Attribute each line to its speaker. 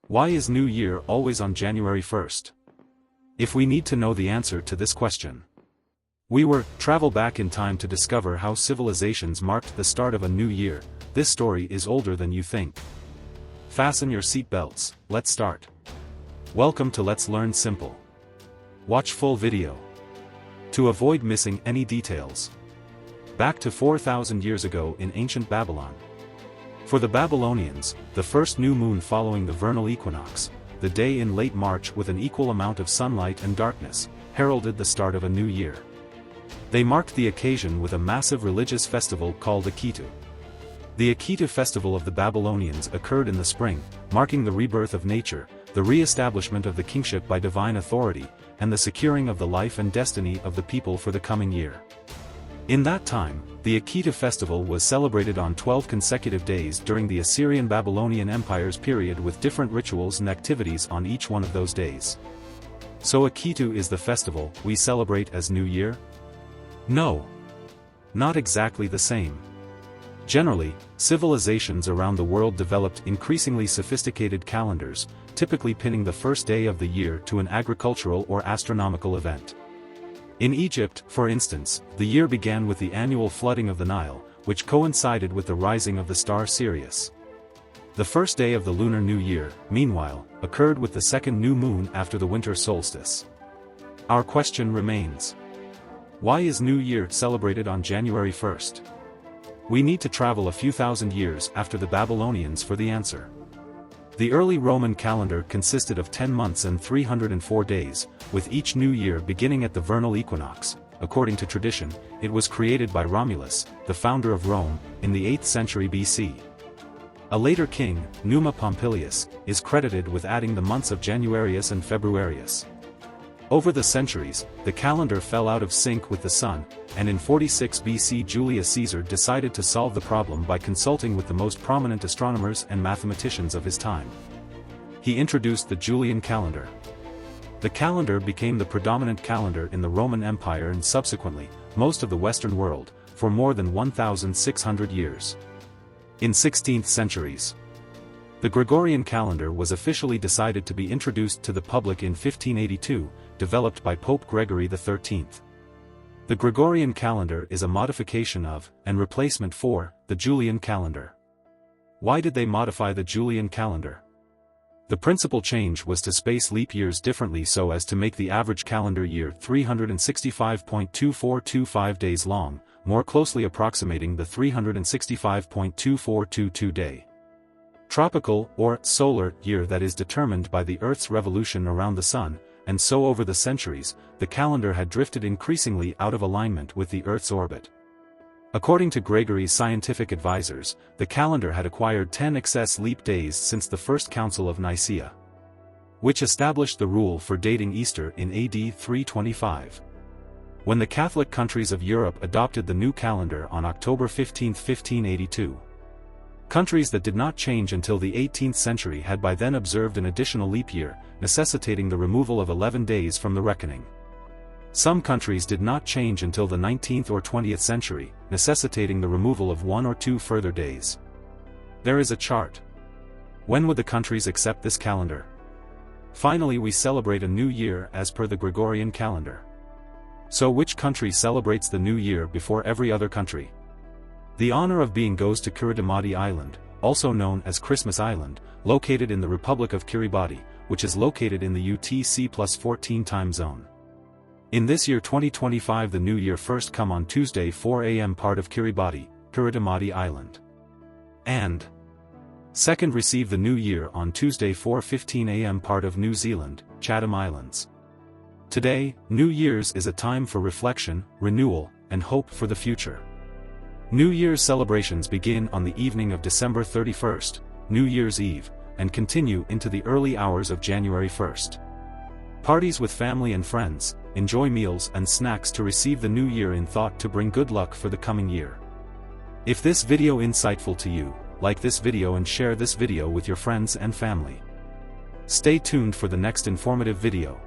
Speaker 1: Why is New Year always on January 1st? If we need to know the answer to this question, we travel back in time to discover how civilizations marked the start of a new year. This story is older than you think. Fasten your seatbelts, let's start. Welcome to Let's Learn Simple. Watch full video to avoid missing any details. Back to 4,000 years ago in ancient Babylon. For the Babylonians, the first new moon following the vernal equinox, the day in late March with an equal amount of sunlight and darkness, heralded the start of a new year. They marked the occasion with a massive religious festival called Akitu. The Akitu festival of the Babylonians occurred in the spring, marking the rebirth of nature, the re-establishment of the kingship by divine authority, and the securing of the life and destiny of the people for the coming year. In that time, the Akitu festival was celebrated on 12 consecutive days during the Assyrian-Babylonian Empire's period with different rituals and activities on each one of those days. So Akitu is the festival we celebrate as New Year? No. Not exactly the same. Generally, civilizations around the world developed increasingly sophisticated calendars, typically pinning the first day of the year to an agricultural or astronomical event. In Egypt, for instance, the year began with the annual flooding of the Nile, which coincided with the rising of the star Sirius. The first day of the Lunar New Year, meanwhile, occurred with the second new moon after the winter solstice. Our question remains: why is New Year celebrated on January 1st? We need to travel a few thousand years after the Babylonians for the answer. The early Roman calendar consisted of 10 months and 304 days, with each new year beginning at the vernal equinox. According to tradition, it was created by Romulus, the founder of Rome, in the 8th century BC. A later king, Numa Pompilius, is credited with adding the months of Januarius and Februarius. Over the centuries, the calendar fell out of sync with the sun, and in 46 BC Julius Caesar decided to solve the problem by consulting with the most prominent astronomers and mathematicians of his time. He introduced the Julian calendar. The calendar became the predominant calendar in the Roman Empire and subsequently, most of the Western world, for more than 1,600 years. In 16th centuries, the Gregorian calendar was officially decided to be introduced to the public in 1582, developed by Pope Gregory XIII. The Gregorian calendar is a modification of, and replacement for, the Julian calendar. Why did they modify the Julian calendar? The principal change was to space leap years differently so as to make the average calendar year 365.2425 days long, more closely approximating the 365.2422 day tropical, or solar, year that is determined by the Earth's revolution around the Sun, and so over the centuries, the calendar had drifted increasingly out of alignment with the Earth's orbit. According to Gregory's scientific advisors, the calendar had acquired 10 excess leap days since the First Council of Nicaea, which established the rule for dating Easter in AD 325. When the Catholic countries of Europe adopted the new calendar on October 15, 1582, countries that did not change until the 18th century had by then observed an additional leap year, necessitating the removal of 11 days from the reckoning. Some countries did not change until the 19th or 20th century, necessitating the removal of 1 or 2 further days. There is a chart. When would the countries accept this calendar? Finally, we celebrate a new year as per the Gregorian calendar. So which country celebrates the new year before every other country? The honor of being goes to Kiribati Island, also known as Christmas Island, located in the Republic of Kiribati, which is located in the UTC+14 time zone. In this year 2025 the new year first come on Tuesday 4 am part of Kiribati, Kiribati Island. And second receive the new year on Tuesday 4:15 am part of New Zealand, Chatham Islands. Today, New Year's is a time for reflection, renewal, and hope for the future. New Year's celebrations begin on the evening of December 31st, New Year's Eve, and continue into the early hours of January 1st. Parties with family and friends, enjoy meals and snacks to receive the new year in thought to bring good luck for the coming year. If this video insightful to you, like this video and share this video with your friends and family. Stay tuned for the next informative video.